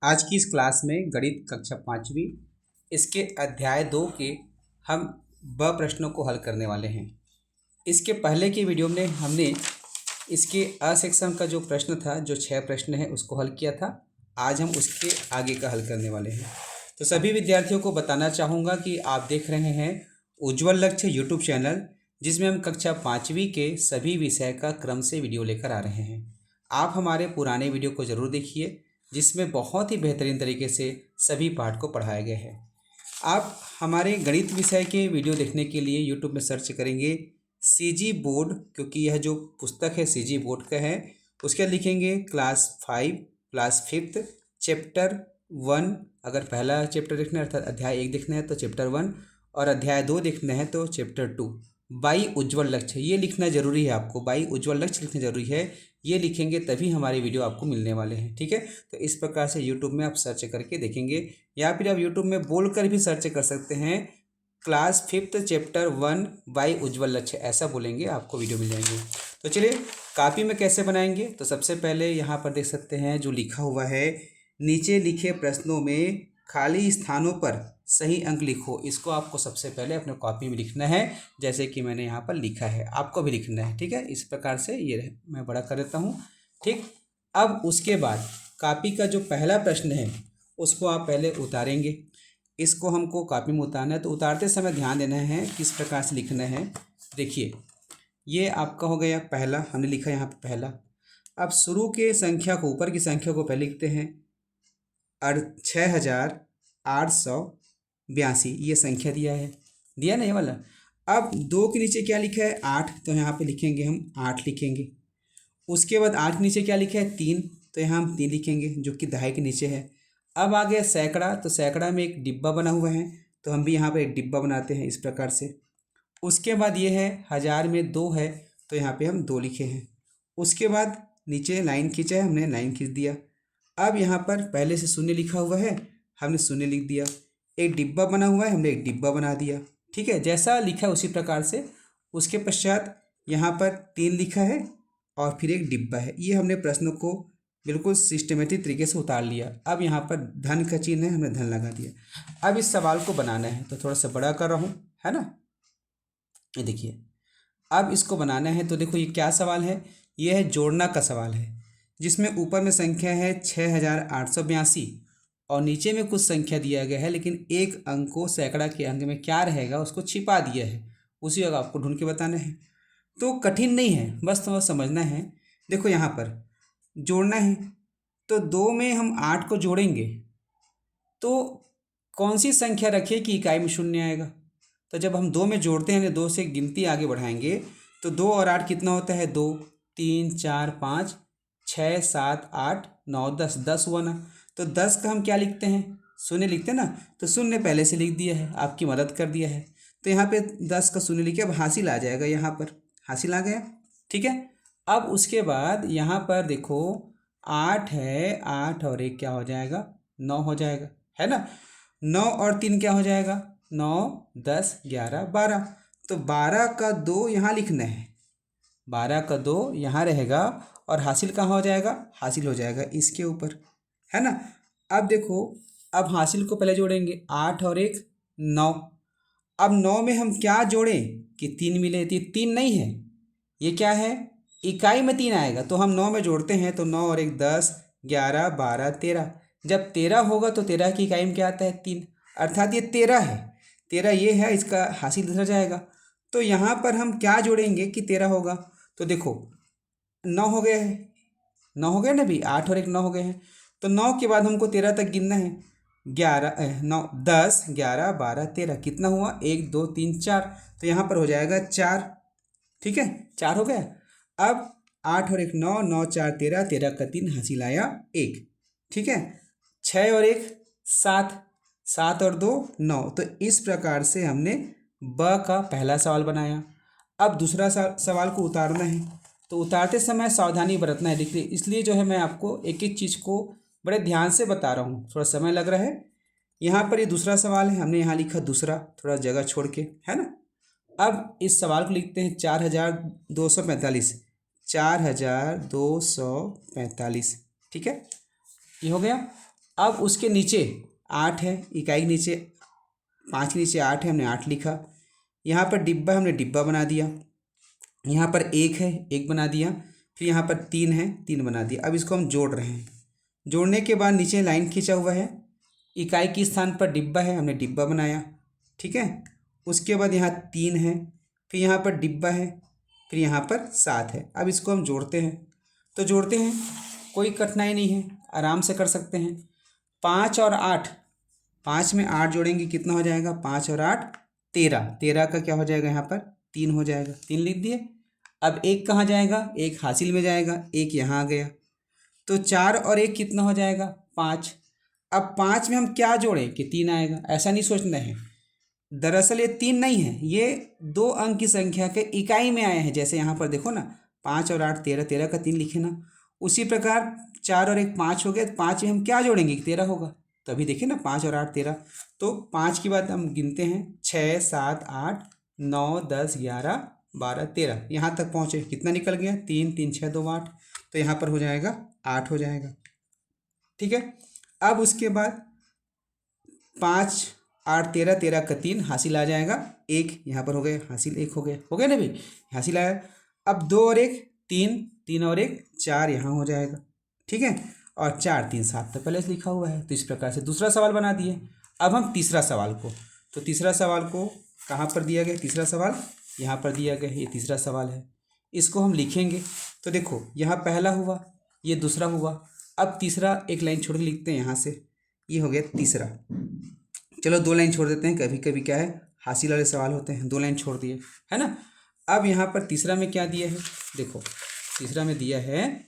आज की इस क्लास में गणित कक्षा 5वीं इसके अध्याय 2 के हम ब प्रश्नों को हल करने वाले हैं। इसके पहले की वीडियो में हमने इसके अ सेक्शन का जो प्रश्न था, जो 6 प्रश्न है, उसको हल किया था। आज हम उसके आगे का हल करने वाले हैं। तो सभी विद्यार्थियों को बताना चाहूँगा कि आप देख रहे हैं उज्ज्वल लक्ष्य यूट्यूब चैनल, जिसमें हम कक्षा 5वीं के सभी विषय का क्रम से वीडियो लेकर आ रहे हैं। आप हमारे पुराने वीडियो को ज़रूर देखिए, जिसमें बहुत ही बेहतरीन तरीके से सभी पाठ को पढ़ाया गया है। आप हमारे गणित विषय के वीडियो देखने के लिए यूट्यूब में सर्च करेंगे सीजी बोर्ड, क्योंकि यह जो पुस्तक है सीजी बोर्ड का है। उसके लिखेंगे क्लास 5 क्लास 5 चैप्टर 1। अगर पहला चैप्टर देखना है अर्थात अध्याय 1 देखना है तो चैप्टर 1, और अध्याय 2 देखना है तो चैप्टर 2। बाई उज्ज्वल लक्ष्य ये लिखना जरूरी है, आपको बाई उज्ज्वल लक्ष्य लिखना जरूरी है। ये लिखेंगे तभी हमारी वीडियो आपको मिलने वाले हैं, ठीक है। तो इस प्रकार से यूट्यूब में आप सर्च करके देखेंगे, या फिर आप यूट्यूब में बोलकर भी सर्च कर सकते हैं क्लास 5 चैप्टर 1 बाई उज्ज्वल लक्ष्य, ऐसा बोलेंगे आपको वीडियो मिल जाएंगे। तो चलिए कॉपी में कैसे बनाएंगे। तो सबसे पहले यहाँ पर देख सकते हैं जो लिखा हुआ है, नीचे लिखे प्रश्नों में खाली स्थानों पर सही अंक लिखो। इसको आपको सबसे पहले अपने कॉपी में लिखना है, जैसे कि मैंने यहाँ पर लिखा है, आपको भी लिखना है, ठीक है। इस प्रकार से ये मैं बड़ा कर देता हूँ, ठीक। अब उसके बाद कॉपी का जो पहला प्रश्न है उसको आप पहले उतारेंगे। इसको हमको कॉपी में उतारना है, तो उतारते समय ध्यान देना है किस प्रकार से लिखना है। देखिए ये आपका हो गया पहला, हमने लिखा यहाँ पर पहला। अब शुरू के संख्या को, ऊपर की संख्या को पहले लिखते हैं 6882, ये संख्या दिया ना ये वाला। अब 2 के नीचे क्या लिखा है 8, तो यहाँ पे लिखेंगे हम 8 लिखेंगे। उसके बाद 8 के नीचे क्या लिखा है 3, तो यहाँ हम 3 लिखेंगे, जो कि दहाई के नीचे है। अब आ गया सैकड़ा, तो सैकड़ा में एक डिब्बा बना हुआ है, तो हम भी यहाँ पर एक डिब्बा बनाते हैं इस प्रकार से। उसके बाद ये है 1000 में 2 है, तो यहाँ पे हम 2 लिखे हैं। उसके बाद नीचे लाइन खींचा है, हमने लाइन खींच दिया। अब यहाँ पर पहले से शून्य लिखा हुआ है, हमने शून्य लिख दिया। एक डिब्बा बना हुआ है, हमने एक डिब्बा बना दिया, ठीक है, जैसा लिखा है उसी प्रकार से। उसके पश्चात यहाँ पर 3 लिखा है और फिर एक डिब्बा है। ये हमने प्रश्न को बिल्कुल सिस्टमेटिक तरीके से उतार लिया। अब यहाँ पर धन का चिन्ह है, हमने धन लगा दिया। अब इस सवाल को बनाना है, तो थोड़ा सा बड़ा कर रहा हूँ, है ना। ये देखिए अब इसको बनाना है, तो देखो ये क्या सवाल है, ये है जोड़ना का सवाल है, जिसमें ऊपर में संख्या है 6882 और नीचे में कुछ संख्या दिया गया है, लेकिन एक अंक को सैकड़ा के अंक में क्या रहेगा उसको छिपा दिया है, उसी जगह आपको ढूंढ के बताना है। तो कठिन नहीं है, बस थोड़ा समझना है। देखो यहाँ पर जोड़ना है, तो 2 में हम 8 को जोड़ेंगे तो कौन सी संख्या रखिए कि इकाई में शून्य आएगा। तो जब हम 2 में जोड़ते हैं, 2 से गिनती आगे बढ़ाएंगे, तो 2 और 8 कितना होता है 2, 3, 4, 5, 6, 7, 8, 9, 10, 10 हुआ ना। तो 10 का हम क्या लिखते हैं, शून्य लिखते हैं ना, तो शून्य पहले से लिख दिया है, आपकी मदद कर दिया है। तो यहाँ पे 10 का शून्य लिखे, अब हासिल आ जाएगा, यहाँ पर हासिल आ गया, ठीक है। अब उसके बाद यहाँ पर देखो 8 है, 8 और 1 क्या हो जाएगा 9 हो जाएगा, है ना। 9 और 3 क्या हो जाएगा 9, 10, 11, 12। तो 12 का 2 यहाँ लिखना है, 12 का 2 यहाँ रहेगा, और हासिल कहाँ हो जाएगा, हासिल हो जाएगा इसके ऊपर, है ना। अब देखो, अब हासिल को पहले जोड़ेंगे 8 और 1 9। अब 9 में हम क्या जोड़ें कि 3 मिले, तो 3 नहीं है, ये क्या है इकाई में 3 आएगा, तो हम 9 में जोड़ते हैं, तो 9 और 1 10, 11, 12, 13। जब 13 होगा तो 13 की इकाई में क्या आता है 3, अर्थात ये 13 है, 13 ये है, इसका हासिल दूसरा जाएगा। तो यहाँ पर हम क्या जोड़ेंगे कि 13 होगा, तो देखो 9 हो गया है, 9 हो गया ना भी, 8 और 1 9 हो गए हैं। तो 9 के बाद हमको 13 तक गिनना है, 11 9 10 11 12 13, कितना हुआ 1 2 3 4, तो यहाँ पर हो जाएगा 4, ठीक है 4 हो गया। अब 8 और 1 9, 9 4 13, 13 का 3 हासिल आया 1, ठीक है। 6 और 1 7, 7 और 2 9। तो इस प्रकार से हमने ब का पहला सवाल बनाया। अब दूसरा सवाल को उतारना है, तो उतारते समय सावधानी बरतना है, देखिए इसलिए जो है मैं आपको एक एक चीज़ को बड़े ध्यान से बता रहा हूँ, थोड़ा समय लग रहा है। यहाँ पर ये दूसरा सवाल है, हमने यहाँ लिखा दूसरा, थोड़ा जगह छोड़ के, है ना। अब इस सवाल को लिखते हैं 4245, 4245, ठीक है, ये हो गया। अब उसके नीचे 8 है, इकाई के नीचे 5 के नीचे 8 है, हमने 8 लिखा। यहाँ पर डिब्बा हमने डिब्बा बना दिया। यहाँ पर 1 है, 1 बना दिया। फिर यहाँ पर 3 है, 3 बना दिया। अब इसको हम जोड़ रहे हैं। जोड़ने के बाद नीचे लाइन खींचा हुआ है, इकाई के स्थान पर डिब्बा है, हमने डिब्बा बनाया। ठीक है, उसके बाद यहाँ 3 है, फिर यहाँ पर डिब्बा है, फिर यहाँ पर 7 है। अब इसको हम जोड़ते हैं। तो जोड़ते हैं, कोई कठिनाई नहीं है, आराम से कर सकते हैं। 5 और 8, 5 में 8 जोड़ेंगे कितना हो जाएगा? 5 और 8 13। 13 का क्या हो जाएगा? यहाँ पर 3 हो जाएगा। 3 लिख दिए। अब 1 कहाँ जाएगा? 1 हासिल में जाएगा, 1 यहाँ आ गया। तो 4 और 1 कितना हो जाएगा? 5। अब 5 में हम क्या जोड़ें कि 3 आएगा? ऐसा नहीं सोचना है। दरअसल ये 3 नहीं है, ये 2 अंक की संख्या के इकाई में आए हैं। जैसे यहाँ पर देखो ना, 5 और 8 13, 13 का 3 लिखे ना। उसी प्रकार 4 और 1 5 हो गया, 5 में हम क्या जोड़ेंगे? 13 होगा। तो अभी देखिए ना, 5 और 8 13। तो 5 की बात हम गिनते हैं, 6 7 8 9 10 11 12 13, यहाँ तक पहुँचे। कितना निकल गया? 3 3 6 2 8। तो यहाँ पर हो जाएगा 8 हो जाएगा। ठीक है, अब उसके बाद 5 8 13, 13 का 3 हासिल आ जाएगा, 1 यहाँ पर हो गया हासिल, 1 हो गया ना भाई, हासिल आया। अब 2 और 1 3, 3 और 1 4 यहाँ हो जाएगा। ठीक है, और 4 3 7 तो पहले से लिखा हुआ है। तो इस प्रकार से दूसरा सवाल बना दिए। अब हम तीसरा सवाल को, तो तीसरा सवाल को कहाँ पर दिया गया? तीसरा सवाल यहाँ पर दिया गया है, ये तीसरा सवाल है। इसको हम लिखेंगे। तो देखो, यहाँ पहला हुआ, ये दूसरा हुआ। अब तीसरा एक लाइन छोड़ के लिखते हैं यहाँ से, ये हो गया तीसरा। चलो 2 लाइन छोड़ देते हैं, कभी कभी क्या है, हासिल वाले सवाल होते हैं। 2 लाइन छोड़ दिए, है ना। अब यहाँ पर तीसरा में क्या दिया है? देखो, तीसरा में दिया है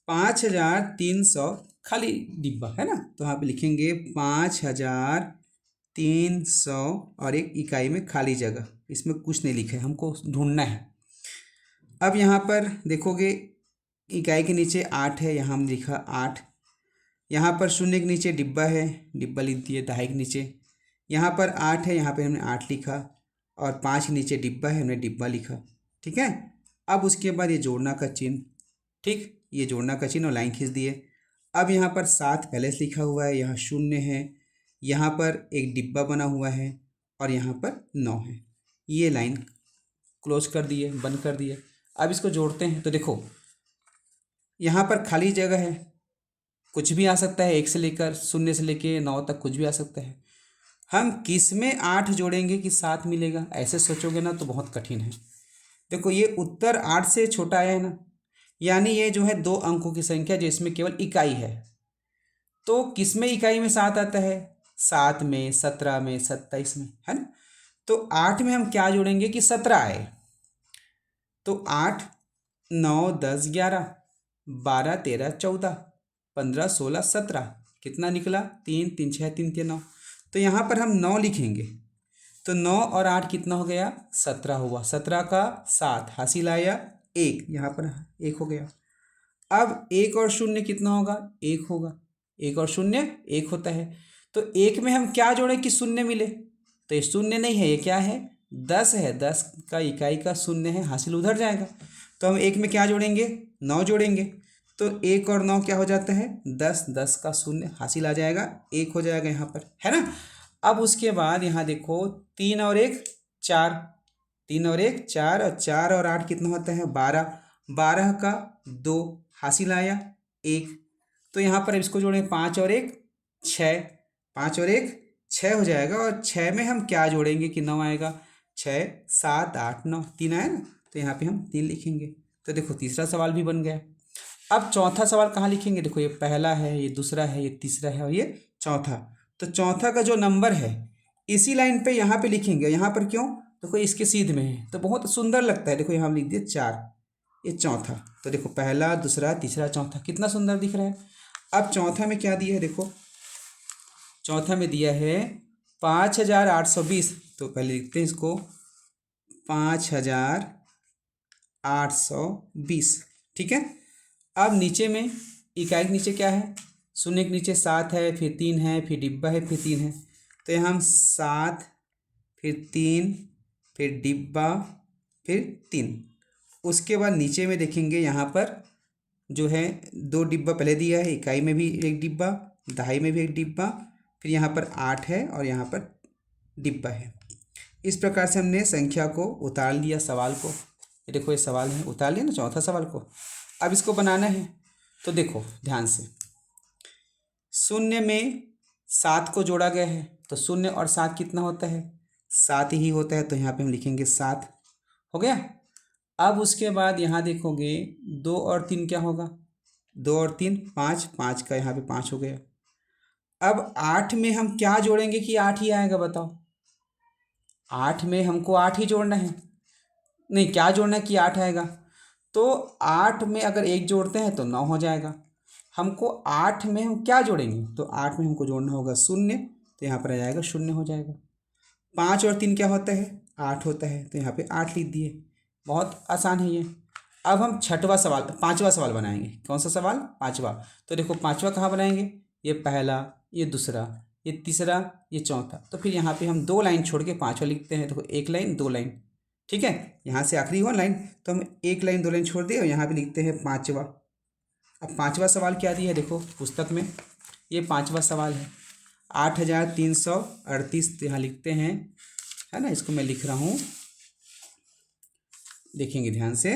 5300 खाली डिब्बा, है ना। तो यहाँ पे लिखेंगे 5300 और एक इकाई में खाली जगह। इसमें कुछ नहीं लिखा है, हमको ढूंढना है। अब यहाँ पर देखोगे, इकाई के नीचे 8 है, यहाँ हमने लिखा 8। यहाँ पर 0 के नीचे डिब्बा है, डिब्बा लिख दिए। दहाई के नीचे यहाँ पर 8 है, यहाँ पे हमने 8 लिखा। और 5 के नीचे डिब्बा है, हमने डिब्बा लिखा। ठीक है, अब उसके बाद ये जोड़ना का चिन्ह। ठीक, ये जोड़ना का चिन्ह और लाइन खींच दिए। अब यहाँ पर 7 पहले से लिखा हुआ है, यहाँ 0 है, यहाँ पर एक डिब्बा बना हुआ है, और यहाँ पर 9 है। ये लाइन क्लोज कर दिए, बंद कर दिए। अब इसको जोड़ते हैं। तो देखो, यहाँ पर खाली जगह है, कुछ भी आ सकता है, 1 से लेकर 0 से लेकर 9 तक कुछ भी आ सकता है। हम किस में 8 जोड़ेंगे कि 7 मिलेगा? ऐसे सोचोगे ना तो बहुत कठिन है। देखो, ये उत्तर 8 से छोटा आया है ना, यानी ये जो है 2 अंकों की संख्या जिसमें केवल इकाई है। तो किस में इकाई में 7 आता है? 7 में, 17 में, 27 में, है ना। तो 8 में हम क्या जोड़ेंगे कि 17 आए। तो 8 9 10 11 12 13 14 15 16 17, कितना निकला? 3 3 6 3 3 9। तो यहाँ पर हम 9 लिखेंगे। तो 9 और 8 कितना हो गया? 17 हुआ। 17 का 7 हासिल आया, 1 यहाँ पर 1 हो गया। अब 1 और 0 कितना होगा? 1 होगा। 1 और 0 1 होता है। तो 1 में हम क्या जोड़ें कि 0 मिले? तो ये 0 नहीं है, ये क्या है? 10 है। 10 का इकाई का 0 है, हासिल उधर जाएगा। तो हम 1 में क्या जोड़ेंगे? 9 जोड़ेंगे। तो 1 और 9 क्या हो जाता है? 10। 10 का 0 हासिल आ जाएगा, 1 हो जाएगा यहाँ पर, है ना। अब उसके बाद यहाँ देखो, 3 और 1 4, 3 और 1 4, और 4 और 8 कितना होता है? 12। 12 का 2 हासिल आया, 1। तो यहाँ पर इसको जोड़ें, 5 और 1 6, 5 और 1 6 हो जाएगा। और 6 में हम क्या जोड़ेंगे कि 9 आएगा? 6 7 8 9, 3 आया ना, तो यहाँ पे हम 3 लिखेंगे। तो देखो, तीसरा सवाल भी बन गया। अब चौथा सवाल कहाँ लिखेंगे? देखो, ये पहला है, ये दूसरा है, ये तीसरा है, और ये चौथा। तो चौथा का जो नंबर है, इसी लाइन पे यहाँ पे लिखेंगे। यहाँ पर क्यों? देखो, इसके सीध में है, तो बहुत सुंदर लगता है। देखो, यहाँ हम लिख दिए 4, ये चौथा। तो देखो, पहला दूसरा तीसरा चौथा, कितना सुंदर दिख रहा है। अब चौथा में क्या दिया है? देखो, चौथा में दिया है 5820। तो पहले लिखते हैं इसको, 5820। ठीक है, अब नीचे में इकाई के नीचे क्या है? 0 के नीचे 7 है, फिर 3 है, फिर डिब्बा है, फिर 3 है। तो यहाँ हम 7, फिर 3, फिर डिब्बा, फिर 3। उसके बाद नीचे में देखेंगे, यहाँ पर जो है 2 डिब्बा पहले दिया है, इकाई में भी 1 डिब्बा, दहाई में भी एक डिब्बा, फिर यहाँ पर 8 है और यहाँ पर डिब्बा है। इस प्रकार से हमने संख्या को उतार लिया सवाल को। ये देखो ये सवाल है, उतार लिया ना चौथा सवाल को। अब इसको बनाना है तो देखो ध्यान से, शून्य में 7 को जोड़ा गया है तो शून्य और 7 कितना होता है, 7 ही होता है, तो यहाँ पे हम लिखेंगे 7 हो गया। अब उसके बाद यहाँ देखोगे 2 और 3 क्या होगा, 2 और 3 5, 5 का यहाँ पे 5 हो गया। अब 8 में हम क्या जोड़ेंगे कि 8 ही आएगा, बताओ। 8 में हमको 8 ही जोड़ना है, नहीं क्या जोड़ना है कि 8 आएगा। तो 8 में अगर 1 जोड़ते हैं तो 9 हो जाएगा। हमको 8 में हम क्या जोड़ेंगे, तो 8 में हमको जोड़ना होगा शून्य, तो यहाँ पर आ जाएगा शून्य हो जाएगा। 5 और 3 क्या होता है, 8 होता है, तो यहाँ पे 8 लिख दिए। बहुत आसान है ये। अब हम पांचवा सवाल बनाएंगे। कौन सा सवाल, पांचवा। तो देखो पांचवा कहाँ बनाएंगे, ये पहला, ये दूसरा, ये तीसरा, ये चौथा। तो फिर यहाँ पे हम 2 लाइन छोड़ के पांचवा लिखते हैं। देखो 1 लाइन 2 लाइन, ठीक है। यहाँ से आखिरी हुआ लाइन, तो हम 1 लाइन 2 लाइन छोड़ दिए और यहाँ पे लिखते हैं पांचवा। अब पांचवा सवाल क्या दिया है, देखो पुस्तक में ये पांचवा सवाल है 8338, तो यहाँ लिखते हैं, है ना। इसको मैं लिख रहा हूँ, देखेंगे ध्यान से।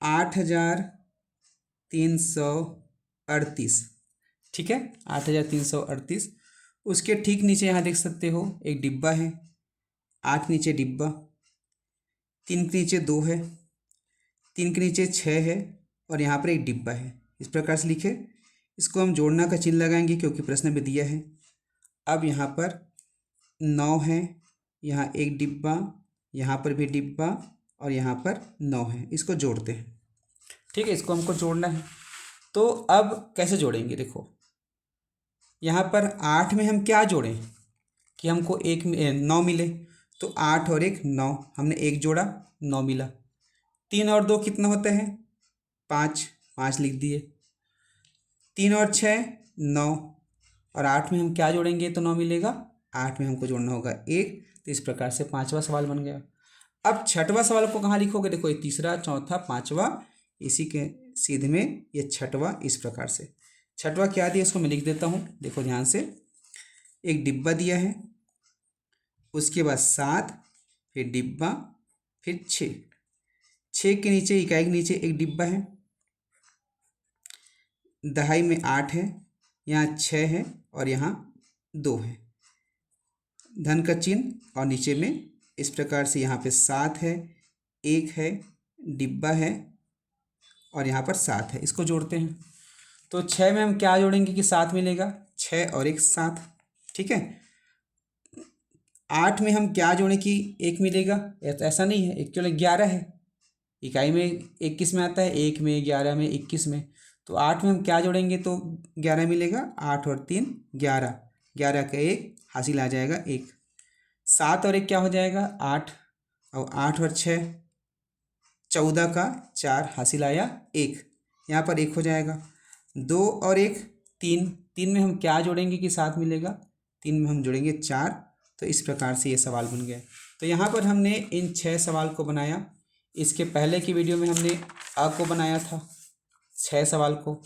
8338, ठीक है, 8338। उसके ठीक नीचे यहाँ देख सकते हो एक डिब्बा है, 8 नीचे डिब्बा, 3 के नीचे 2 है, 3 के नीचे 6 है और यहाँ पर एक डिब्बा है। इस प्रकार से लिखे। इसको हम जोड़ना का चिन्ह लगाएंगे क्योंकि प्रश्न में दिया है। अब यहाँ पर 9 है, यहाँ एक डिब्बा, यहाँ पर भी डिब्बा और यहाँ पर 9 है। इसको जोड़ते हैं, ठीक है, इसको हमको जोड़ना है। तो अब कैसे जोड़ेंगे, देखो यहाँ पर 8 में हम क्या जोड़ें कि हमको 9 मिले। तो 8 और 1 9, हमने 1 जोड़ा 9 मिला। 3 और 2 कितना होता है, 5, 5 लिख दिए। 3 और 6 9, और 8 में हम क्या जोड़ेंगे तो 9 मिलेगा, 8 में हमको जोड़ना होगा 1। तो इस प्रकार से पांचवा सवाल बन गया। अब छठवां सवाल को कहाँ लिखोगे, देखो ये तीसरा, चौथा, पांचवा, इसी के सीधे में ये छठवां। इस प्रकार से छठवां क्या दिया इसको मैं लिख देता हूँ, देखो ध्यान से। एक डिब्बा दिया है, उसके बाद 7, फिर डिब्बा, फिर 6। 6 के नीचे, इकाई के नीचे एक डिब्बा है, दहाई में 8 है, यहाँ 6 है और यहाँ 2 है, धन का चिन्ह, और नीचे में इस प्रकार से यहाँ पे 7 है, 1 है, डिब्बा है और यहाँ पर 7 है। इसको जोड़ते हैं। तो 6 में हम क्या जोड़ेंगे कि 7 मिलेगा, 6 और 1 7, ठीक है। 8 में हम क्या जोड़ें कि 1 मिलेगा, ऐसा नहीं है, 1 केवल 11 है। इकाई में 21 में आता है, 1 में, 11 में, 21 में। तो 8 में हम क्या जोड़ेंगे तो 11 मिलेगा। 8 और 3 11, 11 का 1 हासिल आ जाएगा 1। 7 और 1 क्या हो जाएगा 8, और 8 और 6 14 का 4 हासिल आया 1, यहाँ पर 1 हो जाएगा। 2 और 1 3, 3 में हम क्या जोड़ेंगे कि 7 मिलेगा, 3 में हम जोड़ेंगे 4। तो इस प्रकार से ये सवाल बन गया। तो यहाँ पर हमने इन 6 सवाल को बनाया। इसके पहले की वीडियो में हमने अ को बनाया था 6 सवाल को,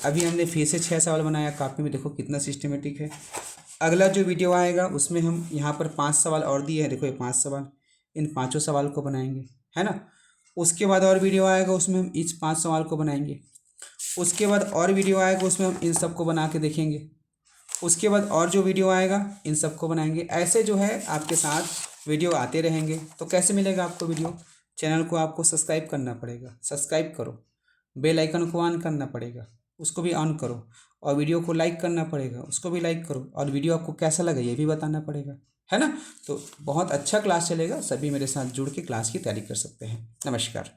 अभी हमने फिर से 6 सवाल बनाया। कॉपी में देखो कितना सिस्टमेटिक है। अगला जो वीडियो आएगा उसमें हम यहाँ पर 5 सवाल और दिए हैं, देखो ये 5 सवाल, इन 5 सवाल को बनाएंगे, है ना। उसके बाद और वीडियो आएगा उसमें हम इस 5 सवाल को बनाएंगे। उसके बाद और वीडियो आएगा उसमें हम इन सब को बना के देखेंगे। उसके बाद और जो वीडियो आएगा इन सब को बनाएंगे। ऐसे जो है आपके साथ वीडियो आते रहेंगे। तो कैसे मिलेगा आपको वीडियो, चैनल को आपको सब्सक्राइब करना पड़ेगा, सब्सक्राइब करो, बेल आइकन को ऑन करना पड़ेगा, उसको भी ऑन करो, और वीडियो को लाइक करना पड़ेगा, उसको भी लाइक करो, और वीडियो आपको कैसा लगा ये भी बताना पड़ेगा, है ना। तो बहुत अच्छा क्लास चलेगा, सभी मेरे साथ जुड़ के क्लास की तैयारी कर सकते हैं। नमस्कार।